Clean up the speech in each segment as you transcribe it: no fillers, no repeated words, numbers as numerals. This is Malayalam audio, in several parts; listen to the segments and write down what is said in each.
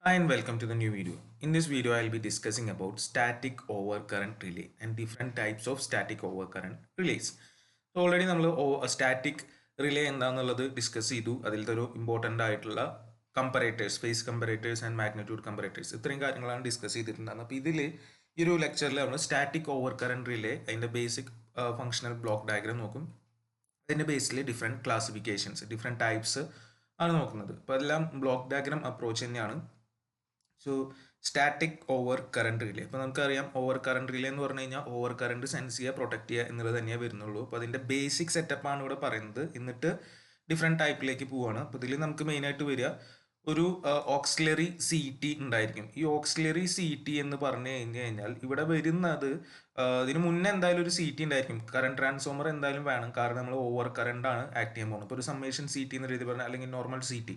Hi and welcome to the new video. In this video, I'll be discussing about static overcurrent relay and different types of static overcurrent relays. So already നമ്മൾ സ്റ്റാറ്റിക് റിലേ എന്താണെന്നുള്ളത് ഡിസ്കസ് ചെയ്തു. അതിലത്തെ ഒരു ഇമ്പോർട്ടൻ്റ് ആയിട്ടുള്ള കമ്പറേറ്റേഴ്സ്, ഫേസ് കമ്പറേറ്റേഴ്സ് ആൻഡ് മാഗ്നിറ്റ്യൂഡ് കമ്പറേറ്റേഴ്സ് ഇത്രയും കാര്യങ്ങളാണ് ഡിസ്കസ് ചെയ്തിട്ടുണ്ടായിരുന്നത്. അപ്പോൾ ഇതിൽ ഈ ഒരു ലെക്ചറിൽ നമ്മൾ സ്റ്റാറ്റിക് ഓവർകറന്റ് റിലേ അതിൻ്റെ ബേസിക് ഫങ്ഷണൽ ബ്ലോക്ക് ഡയഗ്രാം നോക്കും. അതിൻ്റെ ബേസിൽ ഡിഫറെൻറ്റ് ക്ലാസിഫിക്കേഷൻസ്, ഡിഫറെൻറ്റ് ടൈപ്സ് ആണ് നോക്കുന്നത്. അപ്പോൾ അതെല്ലാം ബ്ലോക്ക് ഡയഗ്രാം അപ്രോച്ച് തന്നെയാണ്. So static over current relay, അപ്പോൾ നമുക്കറിയാം ഓവർ കറണ്ട് റിലേ എന്ന് പറഞ്ഞു കഴിഞ്ഞാൽ ഓവർ കറണ്ട് സെൻസ് ചെയ്യുക, പ്രൊട്ടക്ട് ചെയ്യുക എന്നുള്ളത് തന്നെയേ വരുന്നുള്ളൂ. അപ്പോൾ അതിൻ്റെ ബേസിക് സെറ്റപ്പാണ് ഇവിടെ പറയുന്നത്. എന്നിട്ട് ഡിഫറെൻറ്റ് ടൈപ്പിലേക്ക് പോവുകയാണ്. അപ്പോൾ ഇതിൽ നമുക്ക് മെയിനായിട്ട് വരിക ഒരു ഓക്സിലറി സി ടി ഉണ്ടായിരിക്കും. ഈ ഓക്സിലറി സി ടി എന്ന് പറഞ്ഞു കഴിഞ്ഞാൽ ഇവിടെ വരുന്നത് ഇതിന് മുന്നേ എന്തായാലും ഒരു സി ടി ഉണ്ടായിരിക്കും. കറണ്ട് ട്രാൻസ്ഫോമർ എന്തായാലും വേണം, കാരണം നമ്മൾ ഓവർ കറണ്ട് ആണ് ആക്ട് ചെയ്യാൻ പോകുന്നത്. ഇപ്പോൾ ഒരു സമ്മേഷൻ സി ടി എന്ന രീതി പറഞ്ഞാൽ അല്ലെങ്കിൽ നോർമൽ സി ടി,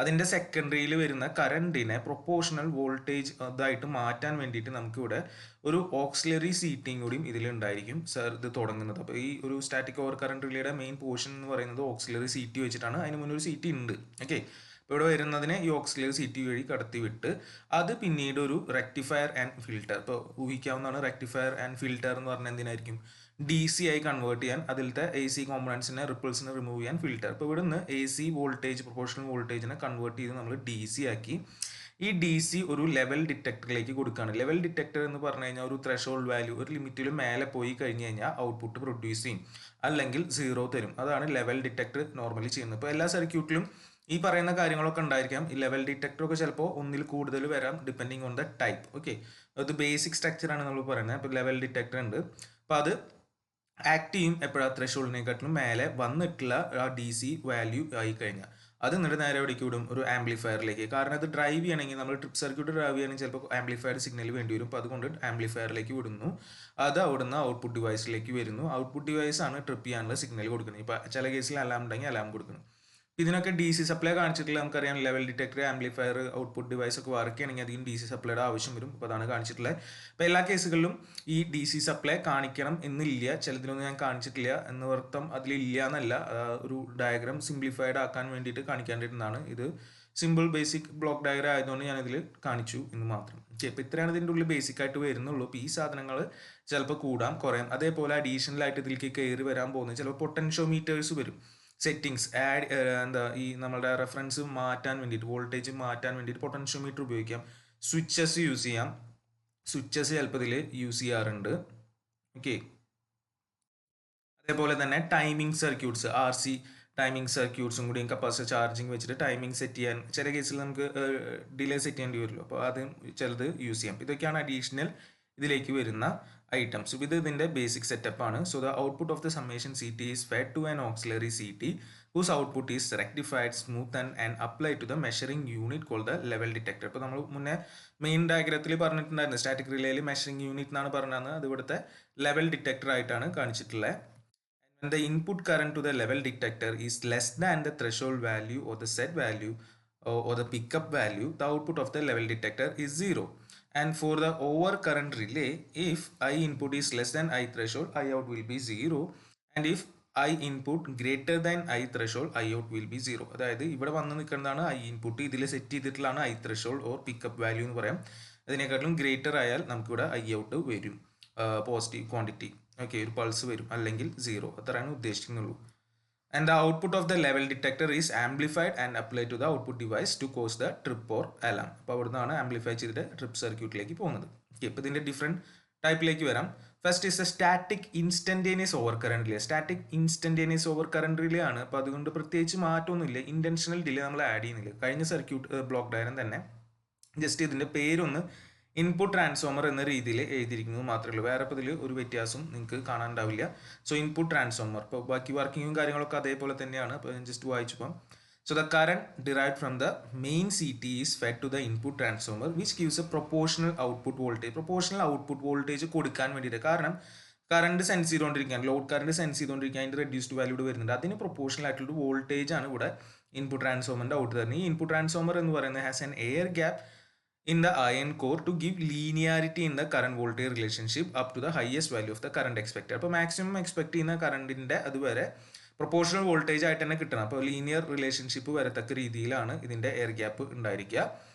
അതിൻ്റെ സെക്കൻഡറിയിൽ വരുന്ന കറണ്ടിനെ പ്രൊപ്പോർഷണൽ വോൾട്ടേജ് ഇതായിട്ട് മാറ്റാൻ വേണ്ടിയിട്ട് നമുക്കിവിടെ ഒരു ഓക്സിലറി സീറ്റിംഗ് കൂടിയും ഇതിലുണ്ടായിരിക്കും ഇത് തുടങ്ങുന്നത്. അപ്പോൾ ഈ ഒരു സ്റ്റാറ്റിക് ഓവർ കറണ്ട് റിലേയുടെ മെയിൻ പോർഷൻ എന്ന് പറയുന്നത് ഓക്സിലറി സി ടി വെച്ചിട്ടാണ്. അതിന് മുന്നേ ഒരു സി ടി ഉണ്ട്. ഓക്കെ, ഇപ്പോൾ ഇവിടെ വരുന്നതിനെ ഈ ഓക്സിലറി സി ടി വഴി കടത്തി വിട്ട് അത് പിന്നീട് ഒരു റെക്ടിഫയർ ആൻഡ് ഫിൽട്ടർ, ഇപ്പോൾ ഊഹിക്കാവുന്നതാണ് റെക്ടിഫയർ ആൻഡ് ഫിൽട്ടർ എന്ന് പറഞ്ഞാൽ എന്തിനായിരിക്കും, ഡി സി ആയി കൺവേർട്ട് ചെയ്യാൻ, അതിലത്തെ എ സി കോമ്പണൻസിനെ റിപ്പിൾസിനെ റിമൂവ് ചെയ്യാൻ ഫിൽട്ടർ. ഇപ്പോൾ ഇവിടെ നിന്ന് എ സി വോൾട്ടേജ്, പ്രൊപ്പോർഷണൽ വോൾട്ടേജിനെ കൺവേർട്ട് ചെയ്ത് നമ്മൾ ഡി സി ആക്കി ഈ ഡി സി ഒരു ലെവൽ ഡിറ്റക്ടറിലേക്ക് കൊടുക്കുകയാണ്. ലെവൽ ഡിറ്റക്ടർ എന്ന് പറഞ്ഞു കഴിഞ്ഞാൽ ഒരു ത്രെഷോൾഡ് വാല്യൂ, ഒരു ലിമിറ്റിൽ മേലെ പോയി കഴിഞ്ഞ് കഴിഞ്ഞാൽ ഔട്ട്പുട്ട് പ്രൊഡ്യൂസ് ചെയ്യും, അല്ലെങ്കിൽ സീറോ തരും. അതാണ് ലെവൽ ഡിറ്റക്ടർ നോർമലി ചെയ്യുന്നത്. ഇപ്പോൾ എല്ലാ സർക്യൂട്ടിലും ഈ പറയുന്ന കാര്യങ്ങളൊക്കെ ഉണ്ടായിരിക്കാം. ഈ ലെവൽ ഡിറ്റക്ടർ ഒക്കെ ചിലപ്പോൾ ഒന്നിൽ കൂടുതൽ വരാം, depending on the type. Okay, അത് ബേസിക് സ്ട്രക്ചറാണ് നമ്മൾ പറയുന്നത്. അപ്പോൾ ലെവൽ ഡിറ്റക്ടർ ഉണ്ട്. അപ്പോൾ അത് ആക്ട് ചെയ്യും എപ്പോഴാണ് ത്രെഷോൾഡിനെക്കാട്ടിലും മേലെ വന്നിട്ടുള്ള ആ ഡി സി വാല്യൂ ആയി കഴിഞ്ഞാൽ അത് എന്നിട്ട് നേരെ എവിടേക്ക് വിടും, ഒരു ആംപ്ലിഫയറിലേക്ക്. കാരണം അത് ഡ്രൈവ് ചെയ്യണമെങ്കിൽ, നമ്മൾ ട്രിപ്പ് സർക്യൂട്ട് ഡ്രൈവ് ചെയ്യണമെങ്കിൽ ചിലപ്പോൾ ആംപ്ലിഫയർ സിഗ്നൽ വേണ്ടി വരും. അപ്പോൾ അതുകൊണ്ട് ആംപ്ലിഫയറിലേക്ക് വിടുന്നു. അത് അവിടുന്ന് ഔട്ട്പുട്ട് ഡിവൈസിലേക്ക് വരുന്നു. ഔട്ട്പുട്ട് ഡിവൈസ് ആണ് ട്രിപ്പ് ചെയ്യാനുള്ള സിഗ്നൽ കൊടുക്കുന്നത്. ഇപ്പോൾ ചില കേസിൽ അലാം ഉണ്ടെങ്കിൽ അലാം കൊടുക്കണം. ഇതിനൊക്കെ ഡി സി സപ്ലൈ കാണിച്ചിട്ടുള്ള നമുക്കറിയാം. Level detector, amplifier, output device ഒക്കെ വർക്ക് ചെയ്യണമെങ്കിൽ അധികം ഡി സി സപ്ലൈയുടെ ആവശ്യം വരും. അപ്പോൾ അതാണ് കാണിച്ചിട്ടുള്ളത്. അപ്പോൾ എല്ലാ കേസുകളിലും ഈ ഡി സി സപ്ലൈ കാണിക്കണം എന്നില്ല. ചിലതിലൊന്നും ഞാൻ കാണിച്ചിട്ടില്ല എന്ന് അർത്ഥം അതിലില്ല എന്നല്ല, ഒരു ഡയഗ്രാം സിംപ്ലിഫൈഡ് ആക്കാൻ വേണ്ടിയിട്ട് കാണിക്കേണ്ടിയിരുന്നതാണ്. ഇത് സിമ്പിൾ ബേസിക് ബ്ലോക്ക് ഡയഗ്രാം ആയതുകൊണ്ട് ഞാനിതിൽ കാണിച്ചു എന്ന് മാത്രം. ഇപ്പോൾ ഇത്രയാണ് ഇതിൻ്റെ ഉള്ളിൽ ബേസിക് ആയിട്ട് വരുന്നുള്ളൂ. അപ്പോൾ ഈ സാധനങ്ങൾ ചിലപ്പോൾ കൂടാം കുറയാം. അതേപോലെ അഡീഷണൽ ആയിട്ട് ഇതിലേക്ക് കയറി വരാൻ പോകുന്നത് ചിലപ്പോൾ പൊട്ടൻഷ്യോമീറ്റേഴ്സ് വരും. സെറ്റിങ്സ് ആഡ് ഈ നമ്മുടെ റെഫറൻസ് മാറ്റാൻ വേണ്ടിയിട്ട്, വോൾട്ടേജ് മാറ്റാൻ വേണ്ടിയിട്ട് പൊട്ടൻഷ്യോമീറ്റർ ഉപയോഗിക്കാം. സ്വിച്ചസ് യൂസ് ചെയ്യാം. സ്വിച്ചസ് ചിലപ്പോൾ ഇതിൽ യൂസ് ചെയ്യാറുണ്ട്. ഓക്കെ, അതേപോലെ തന്നെ timing circuits, R C timing സർക്യൂട്ട്സും കൂടി കപ്പാസിറ്റർ ചാർജിങ് വെച്ചിട്ട് ടൈമിംഗ് സെറ്റ് ചെയ്യാൻ ചില കേസിൽ നമുക്ക് ഡിലേ സെറ്റ് ചെയ്യേണ്ടി വരുമല്ലോ. അപ്പോൾ അത് ചിലത് യൂസ് ചെയ്യാം. ഇതൊക്കെയാണ് അഡീഷണൽ ഇതിലേക്ക് വരുന്ന items. With ഇതിന്റെ basic setup ആണ്. So the output of the summation CT is fed to an auxiliary CT whose output is rectified, smoothened and applied to the measuring unit called the level detector. ഇപ്പോൾ നമ്മൾ മുന്നേ മെയിൻ ഡയഗ്രത്തിൽ പറഞ്ഞിട്ടുണ്ടായിരുന്നു സ്റ്റാറ്റിക് റിലേയിൽ മെഷറിംഗ് യൂണിറ്റ് എന്നാണ് പറഞ്ഞത്. അത് ഇവിടുത്തെ ലെവൽ ഡിറ്റക്ടർ ആയിട്ടാണ് കാണിച്ചിട്ടുള്ളത്. When the input current to the level detector is less than the threshold value or the set value or the pickup value, the output of the level detector is 0. And for the overcurrent relay, if I input is less than I threshold, I out will be 0. And if I input greater than I threshold, I out will be 0. അതായത് ഇവിടെ വന്ന് നിൽക്കുന്നതാണ് I input, ഇതിൽ സെറ്റ് ചെയ്തിട്ടുള്ളതാണ് I threshold or pickup value എന്ന് പറയാം. അതിനെക്കാട്ടിലും ഗ്രേറ്റർ ആയാൽ നമുക്കിവിടെ I out വരും, പോസിറ്റീവ് ക്വാണ്ടിറ്റി. ഓക്കെ, ഒരു പൾസ് വരും, അല്ലെങ്കിൽ 0. അത്രയാണ് ഉദ്ദേശിക്കുന്നുള്ളൂ. And the output of the level detector is amplified and applied to the output device to cause the trip or alarm. അപ്പോൾ അവിടുന്നാണ് ആംപ്ലിഫൈ ചെയ്തിട്ട് ട്രിപ്പ് സർക്യൂട്ടിലേക്ക് പോകുന്നത്. ഓക്കെ, ഇപ്പോൾ ഇതിൻ്റെ ഡിഫറെൻറ്റ് ടൈപ്പിലേക്ക് വരാം. First is A static instantaneous over current relay. Static instantaneous over current relay ആണ്. അപ്പോൾ അതുകൊണ്ട് പ്രത്യേകിച്ച് മാറ്റമൊന്നുമില്ല, ഇൻറ്റൻഷണൽ ഡിലേ നമ്മൾ ആഡ് ചെയ്യുന്നില്ല. കഴിഞ്ഞ സർക്യൂട്ട് ബ്ലോക്ക് ഡയഗ്രം തന്നെ ജസ്റ്റ് ഇതിൻ്റെ പേരൊന്ന് ഇൻപുട്ട് ട്രാൻസ്ഫോമർ എന്ന രീതിയിൽ എഴുതിയിരിക്കുന്നത് മാത്രമേ ഉള്ളൂ. വേറെ ഇപ്പോൾ ഇതിൽ ഒരു വ്യത്യാസം നിങ്ങൾക്ക് കാണാനുണ്ടാവില്ല. സോ ഇൻപുട്ട് ട്രാൻസ്ഫോമർ, ഇപ്പോൾ ബാക്കി വർക്കിങ്ങും കാര്യങ്ങളൊക്കെ അതേപോലെ തന്നെയാണ്. അപ്പോൾ ഞാൻ ജസ്റ്റ് വായിച്ചപ്പോൾ so the current derived from the main C T is fed to the input transformer which gives a proportional output voltage. Proportional output voltage കൊടുക്കാൻ വേണ്ടിയിട്ട്, കാരണം കറണ്ട് സെൻസ് ചെയ്തുകൊണ്ടിരിക്കാൻ, ലോഡ് കറണ്ട് സെൻസ് ചെയ്തുകൊണ്ടിരിക്കാൻ അതിൻ്റെ റെഡ്യൂസ്ഡ് വാല്യൂ ഇവിടെ വരുന്നുണ്ട്. അതിന് പ്രൊപ്പോർഷണൽ ആയിട്ടുള്ള വോൾട്ടേജ് ആണ് ഇവിടെ ഇൻപുട്ട് ട്രാൻസ്ഫോമറിൻ്റെ ഔട്ട് തരുന്നത്. ഈ ഇൻപുട്ട് ട്രാൻസ്ഫോമർ എന്ന് പറയുന്നത് has an air gap in the iron core to give linearity in the current voltage relationship up to the highest value of the current expected. അപ്പോൾ മാക്സിമം എക്സ്പെക്ട് ചെയ്യുന്ന കറണ്ടിൻ്റെ അതുവരെ പ്രൊപ്പോർഷണൽ വോൾട്ടേജ് ആയിട്ട് തന്നെ കിട്ടണം. അപ്പോൾ ലീനിയർ റിലേഷൻഷിപ്പ് വരത്തക്ക രീതിയിലാണ് ഇതിൻ്റെ എയർ ഗ്യാപ്പ് ഉണ്ടായിരിക്കുക.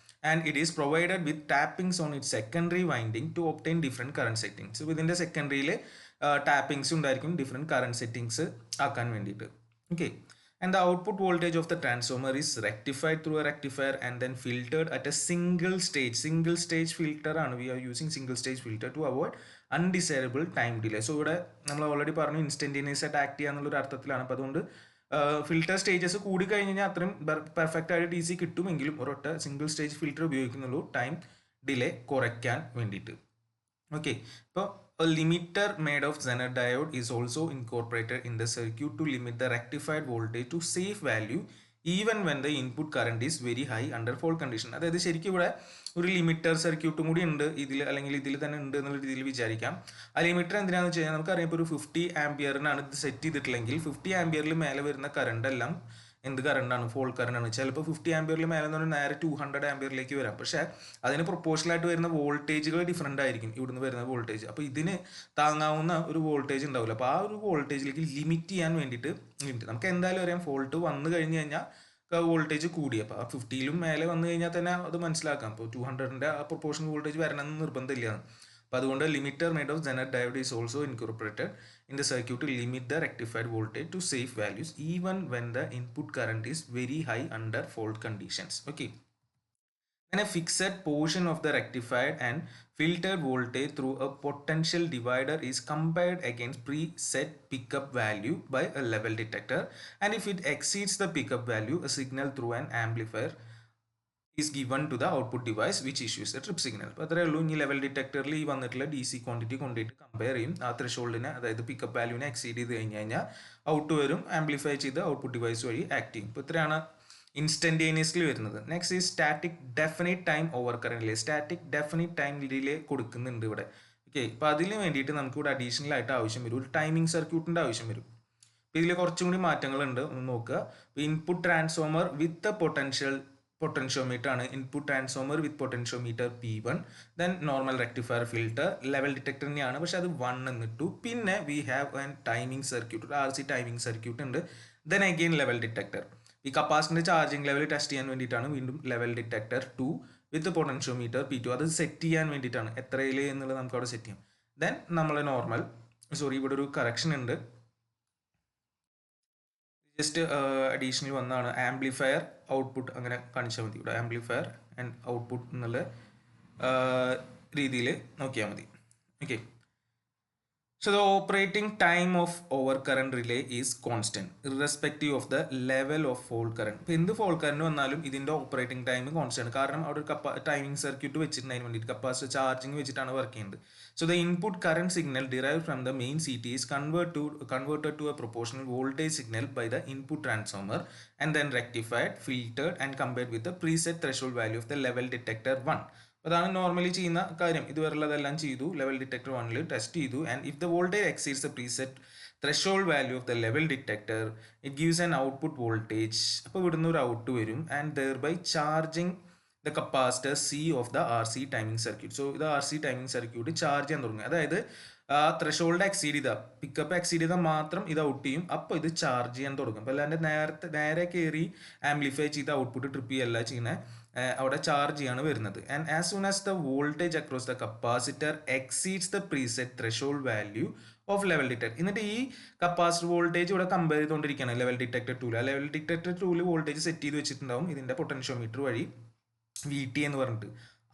and it is provided with tappings on its secondary winding to obtain different current settings. So within the secondary tappings ഉണ്ടായിരിക്കും different current settings ആക്കാൻ വേണ്ടിയിട്ട്. Okay. And the output voltage of the transformer is rectified through a rectifier and then filtered at a single stage filter ആണ്. We are using single stage filter to avoid undesirable time delay. So ഇവിടെ നമ്മൾ ഓൾറെഡി പറഞ്ഞു ഇൻസ്റ്റന്റേനിയസ് ആയിട്ട് ആക്ട് ചെയ്യാന്നുള്ളൊരു അർത്ഥത്തിലാണ്. അപ്പോൾ അതുകൊണ്ട് ഫിൽറ്റർ സ്റ്റേജസ് കൂടി കഴിഞ്ഞ് കഴിഞ്ഞാൽ അത്രയും പെർഫെക്റ്റ് ആയിട്ട് ഡി സി കിട്ടുമെങ്കിലും ഒരൊറ്റ സിംഗിൾ സ്റ്റേജ് ഫിൽറ്റർ ഉപയോഗിക്കുന്നുള്ളൂ ടൈം ഡിലേ കുറയ്ക്കാൻ വേണ്ടിയിട്ട്. ഓക്കെ, ഇപ്പോൾ a limiter made of Zener diode is also incorporated in the circuit to limit the rectified voltage to safe value even when the input current is very high under fault condition. അതായത് ശരിക്കും ഇവിടെ ഒരു ലിമിറ്റർ സർക്യൂട്ടും കൂടി ഉണ്ട് ഇതിൽ, അല്ലെങ്കിൽ ഇതിൽ തന്നെ ഉണ്ട് എന്നുള്ള രീതിയിൽ വിചാരിക്കാം. ആ ലിമിറ്റർ എന്തിനാണെന്ന് വെച്ച് കഴിഞ്ഞാൽ നമുക്കറിയാം ഇപ്പോൾ ഒരു 50 ആംപിയറിനാണ് ഇത് സെറ്റ് ചെയ്തിട്ടുള്ളെങ്കിൽ 50 ആംപിയറിൽ മേലെ വരുന്ന കറണ്ട് എല്ലാം എന്ത് കറണ്ടാണ്? ഫോൾ കറണ്ടാണ്. ചിലപ്പോൾ 50 ആംപിയറിൽ മേലെ എന്ന് പറഞ്ഞാൽ നേരെ 200 ആംപിയറിലേക്ക് വരാം. പക്ഷേ അതിന് പ്രൊപ്പോഷണലായിട്ട് വരുന്ന വോൾട്ടേജുകൾ ഡിഫറെൻ്റ് ആയിരിക്കും ഇവിടുന്ന് വരുന്ന വോൾട്ടേജ്. അപ്പോൾ ഇതിന് താങ്ങാവുന്ന ഒരു വോൾട്ടേജ് ഉണ്ടാവില്ല. അപ്പോൾ ആ ഒരു വോൾട്ടേജിലേക്ക് ലിമിറ്റ് ചെയ്യാൻ വേണ്ടിയിട്ട് നമുക്ക് എന്തായാലും അറിയാം ഫോൾട്ട് വന്നു കഴിഞ്ഞ് കഴിഞ്ഞാൽ വോൾട്ടേജ് കൂടി. അപ്പോൾ 50ലും മേലെ വന്നു കഴിഞ്ഞാൽ തന്നെ അത് മനസ്സിലാക്കാം. ഇപ്പോൾ 200ൻ്റെ ആ പ്രൊപ്പോർഷൻ വോൾട്ടേജ് വരണമെന്ന് നിർബന്ധമില്ല. അപ്പോൾ അതുകൊണ്ട് limiter made of Zener diode is also incorporated in the circuit to limit the rectified voltage to safe values even when the input current is very high under fault conditions. Okay. Then a fixed portion of the rectified and filtered voltage through a potential divider is compared against preset pickup value by a level detector, and if it exceeds the pickup value, a signal through an amplifier is given to the output device which issues a trip signal. അപ്പോൾ അത്രയേ ഉള്ളൂ. ഇനി ലെവൽ ഡിറ്റക്ടറിൽ ഈ വന്നിട്ടുള്ള ഡി സി ക്വാണ്ടിറ്റി കൊണ്ടിട്ട് കമ്പയർ ചെയ്യും. ആ ത്രെഷോൾഡിനെ, അതായത് പിക്കപ്പ് വാല്യൂവിനെ എക്സീഡ് ചെയ്ത് കഴിഞ്ഞ് കഴിഞ്ഞാൽ ഔട്ട് വരും, ആംപ്ലിഫൈ ചെയ്ത് ഔട്ട്പുട്ട് ഡിവൈസ് വഴി ആക്ട് ചെയ്യും. ഇപ്പോൾ ഇത്രയാണ് ഇൻസ്റ്റന്റേനിയസ്ലി വരുന്നത്. നെക്സ്റ്റ് ഈ static definite time over current relay. Static definite time relay കൊടുക്കുന്നുണ്ട് ഇവിടെ. ഓക്കെ, അപ്പോൾ അതിന് വേണ്ടിയിട്ട് നമുക്ക് ഇവിടെ അഡീഷണൽ ആയിട്ട് ആവശ്യം വരും, ഒരു ടൈമിംഗ് സർക്യൂട്ടിൻ്റെ ആവശ്യം വരും. അപ്പോൾ ഇതിൽ കുറച്ചും കൂടി മാറ്റങ്ങളുണ്ട്, ഒന്ന് നോക്കുക. ഇൻപുട്ട് ട്രാൻസ്ഫോമർ വിത്ത് പൊട്ടൻഷ്യോമീറ്റർ ആണ്. Input transformer with potentiometer P1, then normal rectifier filter, level detector തന്നെയാണ്, പക്ഷെ അത് 1 എന്നിട്ടു. പിന്നെ we have an timing circuit, ഒരു RC ടൈമിംഗ് സർക്യൂട്ട് ഉണ്ട്. Then again level detector. ഈ കപ്പാസിറ്ററിന്റെ ചാർജിങ് ലെവൽ ടെസ്റ്റ് ചെയ്യാൻ വേണ്ടിയിട്ടാണ് വീണ്ടും ലെവൽ ഡിറ്റക്ടർ 2 വിത്ത് പൊട്ടൻഷ്യോമീറ്റർ P2. അത് സെറ്റ് ചെയ്യാൻ വേണ്ടിയിട്ടാണ് എത്രയിൽ എന്നുള്ളത് നമുക്ക് അവിടെ സെറ്റ് ചെയ്യാം. ദെൻ നമ്മൾ നോർമൽ, ഇവിടെ ഒരു കറക്ഷൻ ഉണ്ട്, ജസ്റ്റ് അഡീഷണൽ വന്നാണ് ആംപ്ലിഫയർ ഔട്ട്പുട്ട് അങ്ങനെ കാണിച്ചാൽ മതി. ഇവിടെ ആംപ്ലിഫയർ ആൻഡ് ഔട്ട്പുട്ട് എന്നുള്ള രീതിയിൽ നോക്കിയാൽ മതി. Okay, so the operating time of overcurrent relay is constant irrespective of the level of fault current. ഇപ്പോൾ എന്ത് ഫോൾട്ട് കറന്റ് വന്നാലും ഇതിൻ്റെ ഓപ്പറേറ്റിംഗ് ടൈം കോൺസ്റ്റന്റ്, കാരണം അവിടെ ഒരു ടൈമിംഗ് സർക്യൂട്ട് വെച്ചിട്ടുണ്ട്, അതിന് വേണ്ടിയിട്ട് കപ്പാസിറ്റർ ചാർജിങ് വെച്ചിട്ടാണ് വർക്ക് ചെയ്യുന്നത്. So the input current signal derived from the main CT is converted to a proportional voltage signal by the input transformer and then rectified, filtered and compared with the preset threshold value of the level detector 1. അതാണ് നോർമലി ചെയ്യുന്ന കാര്യം. ഇതുവരെയുള്ളതെല്ലാം ചെയ്തു, ലെവൽ ഡിറ്റക്ടർ 1 ടെസ്റ്റ് ചെയ്തു. And if the voltage exceeds the preset threshold value of the level detector it gives an output voltage. അപ്പോൾ ഇവിടുന്ന് ഒരു ഔട്ട് വരും, and thereby charging the capacitor C of the RC timing circuit. So ഇത് RC ടൈമിംഗ് സർക്യൂട്ട് ചാർജ് ചെയ്യാൻ തുടങ്ങി. അതായത് ആ ത്രെഷോൾഡ് എക്സീഡ് ചെയ്താൽ, പിക്കപ്പ് എക്സീഡ് ചെയ്താൽ മാത്രം ഇത് ഔട്ട് ചെയ്യും, അപ്പോൾ ഇത് ചാർജ് ചെയ്യാൻ തുടങ്ങും. അപ്പോൾ അല്ലാണ്ട് നേരെ കയറി ആംപ്ലിഫൈ ചെയ്ത് ഔട്ട്പുട്ട് ട്രിപ്പ് ചെയ്യല്ല ചെയ്യുന്നത്, അവിടെ ചാർജ് ചെയ്യാണ് വരുന്നത്. And as soon as the voltage across the capacitor exceeds the preset threshold value of level detector. എന്നിട്ട് ഈ കപ്പാസിറ്റർ വോൾട്ടേജ് ഇവിടെ കമ്പയർ ചെയ്തുകൊണ്ടിരിക്കുകയാണ് ലെവൽ ഡിറ്റക്ടർ 2. ആ ലെവൽ ഡിറ്റക്ടർ 2 വോൾട്ടേജ് സെറ്റ് ചെയ്ത് വെച്ചിട്ടുണ്ടാവും ഇതിൻ്റെ പൊട്ടൻഷ്യോമീറ്റർ വഴി VT എന്ന് പറഞ്ഞിട്ട്.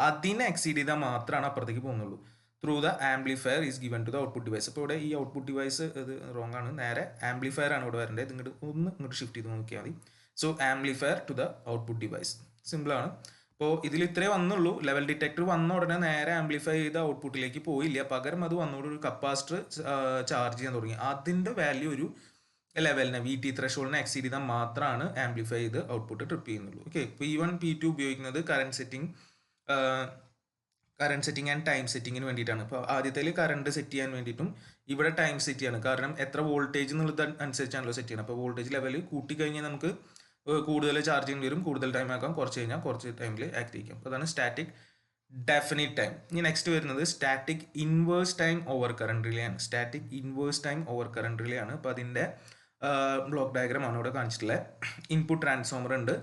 അതിനെ എക്സീഡ് ചെയ്താൽ മാത്രമാണ് അപ്പുറത്തേക്ക് പോകുന്നുള്ളൂ. Through the amplifier is given to the output device. അപ്പോൾ ഇവിടെ ഈ ഔട്ട്പുട്ട് ഡിവൈസ് ഇത് റോങ് ആണ്, നേരെ ആംപ്ലിഫയർ ആണ് ഇവിടെ വരേണ്ടത്. ഇത് ഇങ്ങോട്ട് ഷിഫ്റ്റ് ചെയ്ത് നോക്കിയാൽ മതി. So amplifier to the output device, സിമ്പിളാണ്. അപ്പോൾ ഇതിൽ ഇത്രേ വന്നുള്ളൂ. ലെവൽ ഡിറ്റക്ടർ വന്ന ഉടനെ നേരെ ആംപ്ലിഫൈ ചെയ്ത ഔട്ട്പുട്ടിലേക്ക് പോയില്ല, പകരം അത് വന്നോട് ഒരു കപ്പാസിറ്റർ ചാർജ് ചെയ്യാൻ തുടങ്ങി. അതിൻ്റെ വാല്യൂ ഒരു ലെവലിനെ VT ത്രെഷോൾഡിനെ എക്സീഡ് ചെയ്താൽ മാത്രമാണ് ആംപ്ലിഫൈ ചെയ്ത് ഔട്ട്പുട്ട് ട്രിപ്പ് ചെയ്യുന്നുള്ളൂ. ഓക്കെ, P1 P2 ഉപയോഗിക്കുന്നത് കറണ്ട് സെറ്റിംഗ് ആൻഡ് ടൈം സെറ്റിങ്ങിന് വേണ്ടിയിട്ടാണ്. ഇപ്പോൾ ആദ്യത്തിൽ കറണ്ട് സെറ്റ് ചെയ്യാൻ വേണ്ടിയിട്ടും ഇവിടെ ടൈം സെറ്റ് ചെയ്യാണ്, കാരണം എത്ര വോൾട്ടേജ് എന്നുള്ളത് അനുസരിച്ചാണല്ലോ സെറ്റ് ചെയ്യുന്നത്. അപ്പോൾ വോൾട്ടേജ് ലെവൽ കൂട്ടി കഴിഞ്ഞാൽ നമുക്ക് കൂടുതൽ ചാർജിങ് വരും, കൂടുതൽ ടൈം ആക്കാം, കുറച്ച് കഴിഞ്ഞാൽ കുറച്ച് ടൈമിൽ ആക്ട് ചെയ്യും. അപ്പോൾ അതാണ് സ്റ്റാറ്റിക് ഡെഫിനിറ്റ് ടൈം. ഇനി നെക്സ്റ്റ് വരുന്നത് static inverse time over current relay ആണ്. Static inverse time over current relay ആണ്. അപ്പോൾ അതിൻ്റെ ബ്ലോക്ക് ഡയഗ്രാം ആണ് ഇവിടെ കാണിച്ചിട്ടുള്ളത്. ഇൻപുട്ട് ട്രാൻസ്ഫോമർ ഉണ്ട്,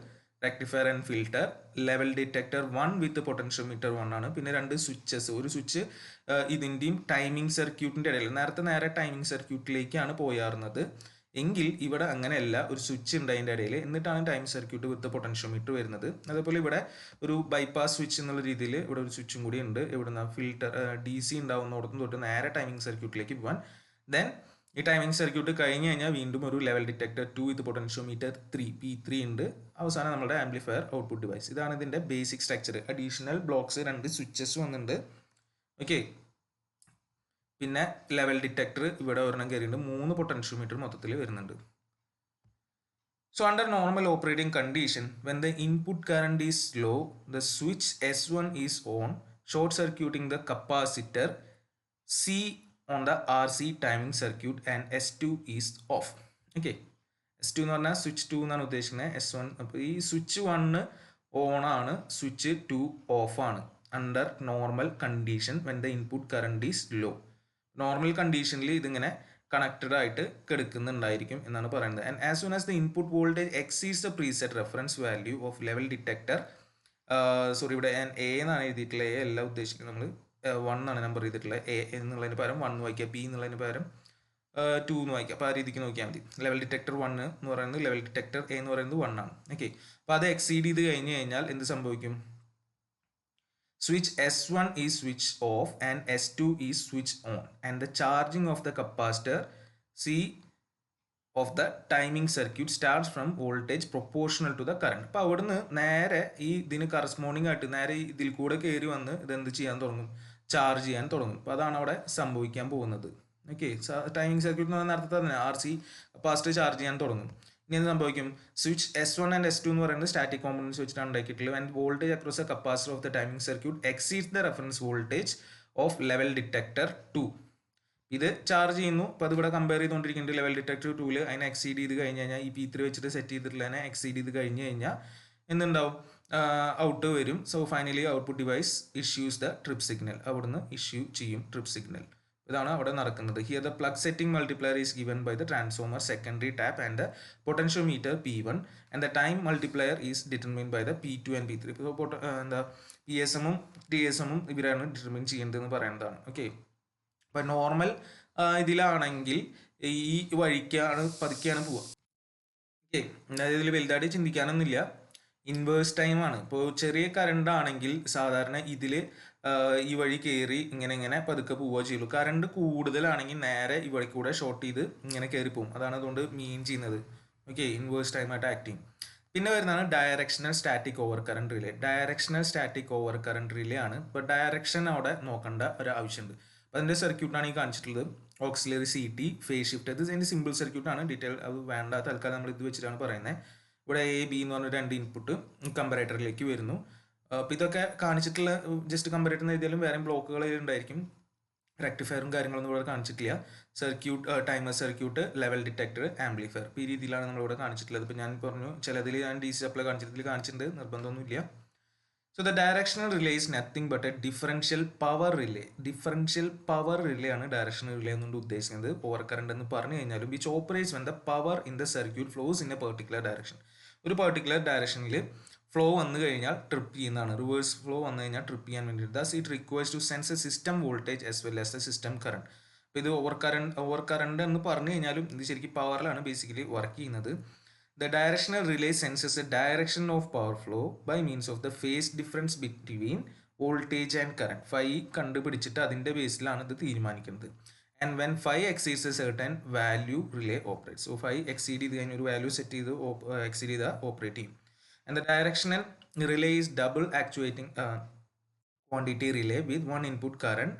rectifier and filter, level detector 1 with potentiometer 1 ആണ്. പിന്നെ 2 സ്വിച്ചസ്, ഒരു സ്വിച്ച് ഇതിൻ്റെയും ടൈമിംഗ് സർക്യൂട്ടിൻ്റെ ഇടയിൽ, നേരെ ടൈമിംഗ് സർക്യൂട്ടിലേക്കാണ് പോയാറുന്നത് എങ്കിൽ ഇവിടെ അങ്ങനെയല്ല, ഒരു സ്വിച്ച് ഉണ്ട് അതിൻ്റെ ഇടയിൽ, എന്നിട്ടാണ് ടൈം സർക്യൂട്ട് വിത്ത് പൊട്ടൻഷ്യോമീറ്റർ വരുന്നത്. അതേപോലെ ഇവിടെ ഒരു ബൈപ്പാസ് സ്വിച്ച് എന്നുള്ള രീതിയിൽ ഇവിടെ ഒരു സ്വിച്ചും കൂടി ഉണ്ട്. ഇവിടുന്ന് ഫിൽട്ടർ DC ഉണ്ടാവുന്നിടത്തും തൊട്ട് നേരെ ടൈമിംഗ് സർക്യൂട്ടിലേക്ക് പോകാൻ. ദെൻ ഈ ടൈമിംഗ് സർക്യൂട്ട് കഴിഞ്ഞ് കഴിഞ്ഞാൽ വീണ്ടും ഒരു ലെവൽ ഡിറ്റക്ടർ 2 വിത്ത് പൊട്ടൻഷ്യോമീറ്റർ 3 P3 ഉണ്ട്. അവസാനം നമ്മുടെ ആംപ്ലിഫയർ ഔട്ട്പുട്ട് ഡിവൈസ്. ഇതാണ് ഇതിൻ്റെ basic structure. Additional blocks 2 switches വന്നിട്ടുണ്ട്. ഓക്കെ, പിന്നെ ലെവൽ ഡിറ്റക്ടർ ഇവിടെ ഒരെണ്ണം കയറിയിട്ടുണ്ട്. 3 പൊട്ടൻഷ്യോമീറ്റർ മൊത്തത്തിൽ വരുന്നുണ്ട്. So under normal operating condition, when the input current is low, the switch S1 is on, short circuiting the capacitor C on the RC timing circuit, and S2 is off. Okay, S2 എന്ന് പറഞ്ഞാൽ സ്വിച്ച് 2 എന്നാണ് ഉദ്ദേശിക്കുന്നത്. S1, അപ്പോൾ ഈ സ്വിച്ച് 1 ഓൺ ആണ്, സ്വിച്ച് 2 ഓഫ് ആണ്. Under normal condition when the input current is low. Normal കണ്ടീഷനിൽ ഇതിങ്ങനെ കണക്റ്റഡ് ആയിട്ട് കിടക്കുന്നുണ്ടായിരിക്കും എന്നാണ് പറയുന്നത്. And as soon as the input voltage exceeds the preset reference value of level detector, sorry ഇവിടെ ഞാൻ എ എന്നാണ് എഴുതിയിട്ടുള്ളത്, എ അല്ല ഉദ്ദേശിക്കുന്നത്, നമ്മൾ 1 ആണ് നമ്പർ ചെയ്തിട്ടുള്ളത്. എ എന്നുള്ളതിന് പകരം 1 വായിക്കുക, പി എന്നുള്ളതിന് പകരം 2 എന്ന് വായിക്കുക. അപ്പോൾ ആ രീതിക്ക് നോക്കിയാൽ മതി. ലെവൽ ഡിറ്റക്ടർ 1 എന്ന് പറയുന്നത്, ലെവൽ ഡിറ്റക്ടർ എ എന്ന് പറയുന്നത് 1 ആണ്. ഓക്കെ, അപ്പോൾ അത് എക്സീഡ് ചെയ്ത് കഴിഞ്ഞ് കഴിഞ്ഞാൽ എന്ത് സംഭവിക്കും? Switch S1 is switch off and S2 is switch on, and the charging of the capacitor C of the timing circuit starts from voltage proportional to the current. അപ്പോൾ അവിടുന്ന് നേരെ ഈ ഇതിന് കറസ്പോണ്ടിങ് ആയിട്ട് നേരെ ഇതിൽ കൂടെ കയറി വന്ന് ഇതെന്ത് ചെയ്യാൻ തുടങ്ങും? ചാർജ് ചെയ്യാൻ തുടങ്ങും. അപ്പോൾ അതാണ് അവിടെ സംഭവിക്കാൻ പോകുന്നത്. ഓക്കെ, ടൈമിംഗ് സർക്യൂട്ട് എന്ന് പറഞ്ഞ അർത്ഥത്തിൽ തന്നെ RC കപ്പാസിറ്റർ ചാർജ് ചെയ്യാൻ തുടങ്ങും. ഇനി എന്ത് സംഭവിക്കും? സ്വിച്ച് S1 ആൻഡ് S2 എന്ന് പറയുന്നത് സ്റ്റാറ്റിക് കോമ്പണൻസ് വെച്ചിട്ടാണ് ഉണ്ടാക്കിയിട്ടുള്ളത്. And voltage across A capacitor of the timing circuit exceeds the reference voltage of level detector 2. ഇത് ചാർജ് ചെയ്യുന്നു. അപ്പോൾ അതിവിടെ കമ്പയർ ചെയ്തുകൊണ്ടിരിക്കുന്നുണ്ട്. ലെവൽ ഡിറ്റക്ടർ 2 അതിനെ എക്സീഡ് ചെയ്ത് കഴിഞ്ഞ് കഴിഞ്ഞാൽ, ഈ P3 വെച്ചിട്ട് സെറ്റ് ചെയ്തിട്ടുള്ളതിനെ എക്സീഡ് ചെയ്ത് കഴിഞ്ഞ് കഴിഞ്ഞാൽ എന്തുണ്ടാവും? ഔട്ട് വരും. So finally output device issues the trip signal. അവിടുന്ന് ഇഷ്യൂ ചെയ്യും ട്രിപ്പ് സിഗ്നൽ. ഇതാണ് അവിടെ നടക്കുന്നത്. Here the plug setting multiplier is given by the transformer secondary tap and the potentiometer P1, and the time multiplier is determine by the P2 and P3. ഇപ്പോൾ എന്താ PSM-ഉം TSM-ഉം ഇവരാണ് ഡിറ്റർമിൻ ചെയ്യേണ്ടതെന്ന് പറയുന്നതാണ്. ഓക്കെ, അപ്പോൾ നോർമൽ ഇതിലാണെങ്കിൽ ഈ വഴിക്കാണ് പതുക്കെയാണ് പോവുക. ഓക്കെ, അതായത് ഇതിൽ വലുതായിട്ട് ചിന്തിക്കാനൊന്നുമില്ല. ഇൻവേഴ്സ് ടൈമാണ്. ഇപ്പോൾ ചെറിയ കറണ്ട് ആണെങ്കിൽ സാധാരണ ഇതിൽ ഈ വഴി കയറി ഇങ്ങനെ പതുക്കെ പോവുക ചെയ്യുള്ളൂ. കറണ്ട് കൂടുതലാണെങ്കിൽ നേരെ ഈ വഴി കൂടെ ഷോർട്ട് ചെയ്ത് ഇങ്ങനെ കയറി പോകും. അതാണ് അതുകൊണ്ട് മീൻ ചെയ്യുന്നത്. ഓക്കെ, ഇൻവേഴ്സ് ടൈമായിട്ട് ആക്ട് ചെയ്യും. പിന്നെ വരുന്നതാണ് directional static over current relay. Directional static over current relay ആണ്. ഇപ്പോൾ ഡയറക്ഷൻ അവിടെ നോക്കേണ്ട ഒരു ആവശ്യമുണ്ട്. അപ്പോൾ അതിൻ്റെ സർക്യൂട്ടാണ് ഈ കാണിച്ചിട്ടുള്ളത്. Auxiliary CT, phase shift. ഇത് അതിൻ്റെ സിമ്പിൾ സർക്യൂട്ടാണ്. ഡീറ്റെയിൽ അത് വേണ്ട, തൽക്കാലം നമ്മൾ ഇത് വെച്ചിട്ടാണ് പറയുന്നത്. ഇവിടെ A, B എന്ന് പറഞ്ഞ 2 ഇൻപുട്ട് കമ്പറേറ്ററിലേക്ക് വരുന്നു. അപ്പോൾ ഇതൊക്കെ കാണിച്ചിട്ടുള്ള ജസ്റ്റ് കമ്പറേറ്റർ എഴുതിയാലും വേറെ ബ്ലോക്കുകൾ ഉണ്ടായിരിക്കും. റെക്ടിഫയറും കാര്യങ്ങളൊന്നും ഇവിടെ കാണിച്ചിട്ടില്ല. Circuit, timer circuit, level detector, amplifier. ഇപ്പോൾ ഈ രീതിയിലാണ് നമ്മളിവിടെ കാണിച്ചിട്ടുള്ളത്. ഇപ്പോൾ ഞാൻ പറഞ്ഞു ചിലതിൽ ഞാൻ DC സപ്ലൈ കാണിച്ചിട്ടുണ്ട്, നിർബന്ധമൊന്നുമില്ല. So the directional relay is nothing but a differential power relay. Differential power relay ആണ് directional relay എന്നുകൊണ്ട് ഉദ്ദേശിക്കുന്നത്. ഓവർ കറണ്ട് എന്ന് പറഞ്ഞു കഴിഞ്ഞാലും which operates when the power in the circuit flows in a particular direction. ഒരു പെർട്ടിക്കുലർ ഡയറക്ഷനിൽ ഫ്ലോ വന്നു കഴിഞ്ഞാൽ ട്രിപ്പ് ചെയ്യുന്നതാണ്. റിവേഴ്സ് ഫ്ലോ വന്നു കഴിഞ്ഞാൽ ട്രിപ്പ് ചെയ്യാൻ വേണ്ടിയിട്ട്. Thus it requires to sense a system voltage as well as the system current. അപ്പോൾ ഇത് ഓവർ കറണ്ട് എന്ന് പറഞ്ഞു കഴിഞ്ഞാലും ഇത് ശരിക്കും പവറിലാണ് ബേസിക്കലി വർക്ക് ചെയ്യുന്നത്. The directional relay senses the direction of power flow by means of the phase difference between voltage and current. Phi കണ്ടുപിടിച്ചിട്ട് അതിൻ്റെ ബേസിലാണ് ഇത് തീരുമാനിക്കുന്നത്. And when phi exceeds a certain value, relay operates. So phi exceed ചെയ്ത് കഴിഞ്ഞ ഒരു വാല്യൂ സെറ്റ് ചെയ്ത് exceed ചെയ്താൽ ഓപ്പറേറ്റ് ചെയ്യും. And the directional relay is double actuating quantity relay with one input current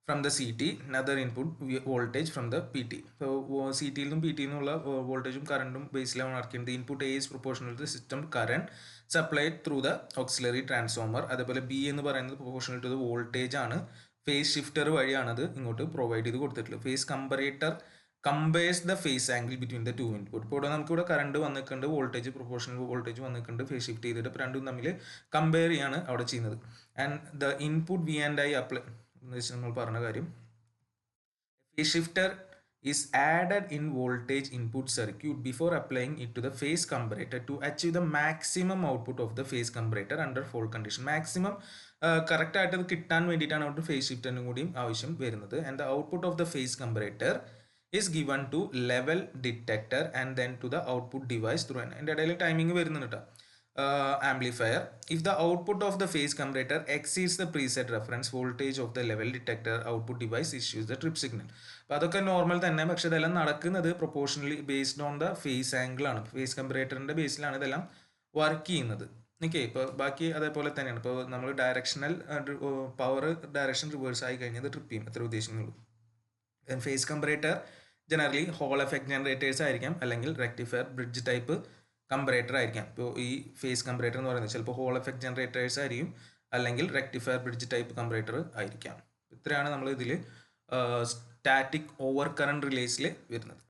from the CT, another input voltage from the PT. So CT യിലും PT യിലുള്ള വോൾട്ടേജും കറണ്ടും ബേസിലാണ് വർക്ക് ചെയ്യുന്നത്. Input A is proportional to the system current supplied through the auxiliary transformer. അതേപോലെ B എന്ന് പറയുന്നത് proportional to the voltage ആണ്. ഫേസ് ഷിഫ്റ്റർ വഴിയാണത് ഇങ്ങോട്ട് പ്രൊവൈഡ് ചെയ്ത് കൊടുത്തിട്ടുള്ളത്. Phase comparator compares the phase angle between the 2 input. ഇപ്പോൾ നമുക്കിവിടെ കറണ്ട് വന്നിട്ടുണ്ട്, വോൾട്ടേജ് പ്രൊപ്പോർഷണൽ വോൾട്ടേജ് വന്നിട്ടുണ്ട്, ഫേസ് ഷിഫ്റ്റ് ചെയ്തിട്ട് ഇപ്പോൾ രണ്ടും തമ്മിൽ കമ്പയർ ചെയ്യാണ് അവിടെ ചെയ്യുന്നത്. And the input V and I apply എന്ന് വെച്ചാൽ നമ്മൾ പറഞ്ഞ കാര്യം, phase shifter is added in voltage input circuit before applying it to the phase comparator to achieve the maximum output of the phase comparator under fault condition. Maximum correct ആയിട്ട് അത് കിട്ടാൻ വേണ്ടിയിട്ടാണ് അവിടെ ഫേസ് ഷിഫ്റ്ററിനും കൂടിയും ആവശ്യം വരുന്നത്. And the output of the phase comparator is given to level detector and then to the output device through an എൻ്റെ ഇടയിൽ ടൈമിംഗ് വരുന്നുണ്ട് കേട്ടോ. Amplifier. If the output of the phase comparator exceeds the preset reference voltage of the level detector, output device issues the trip signal. അപ്പോൾ അതൊക്കെ നോർമൽ തന്നെ, പക്ഷെ ഇതെല്ലാം നടക്കുന്നത് proportionally based on the phase angle ആണ്. ഫേസ് കമ്പറേറ്ററിന്റെ ബേസിലാണ് ഇതെല്ലാം വർക്ക് ചെയ്യുന്നത്. ഓക്കെ, ഇപ്പോൾ ബാക്കി അതേപോലെ തന്നെയാണ്. ഇപ്പോൾ നമ്മൾ ഡയറക്ഷണൽ പവർ ഡയറക്ഷൻ റിവേഴ്സ് ആയി കഴിഞ്ഞത് ട്രിപ്പ് ചെയ്യും, അത്ര ഉദ്ദേശിക്കുന്നുള്ളൂ. Phase comparator generally hall effect generators ആയിരിക്കാം, അല്ലെങ്കിൽ റെക്ടിഫയർ ബ്രിഡ്ജ് ടൈപ്പ് കമ്പറേറ്റർ ആയിരിക്കാം. ഇപ്പോൾ ഈ ഫേസ് കമ്പറേറ്റർ എന്ന് പറയുന്നത് ചിലപ്പോൾ ഹോൾ എഫക്ട് ജനറേറ്റേഴ്സ് ആയിരിക്കും, അല്ലെങ്കിൽ റെക്ടിഫയർ ബ്രിഡ്ജ് ടൈപ്പ് കമ്പറേറ്റർ ആയിരിക്കാം. ഇത്രയാണ് നമ്മൾ ഇതിൽ സ്റ്റാറ്റിക് ഓവർ കറണ്ട് റിലേസിൽ വരുന്നത്.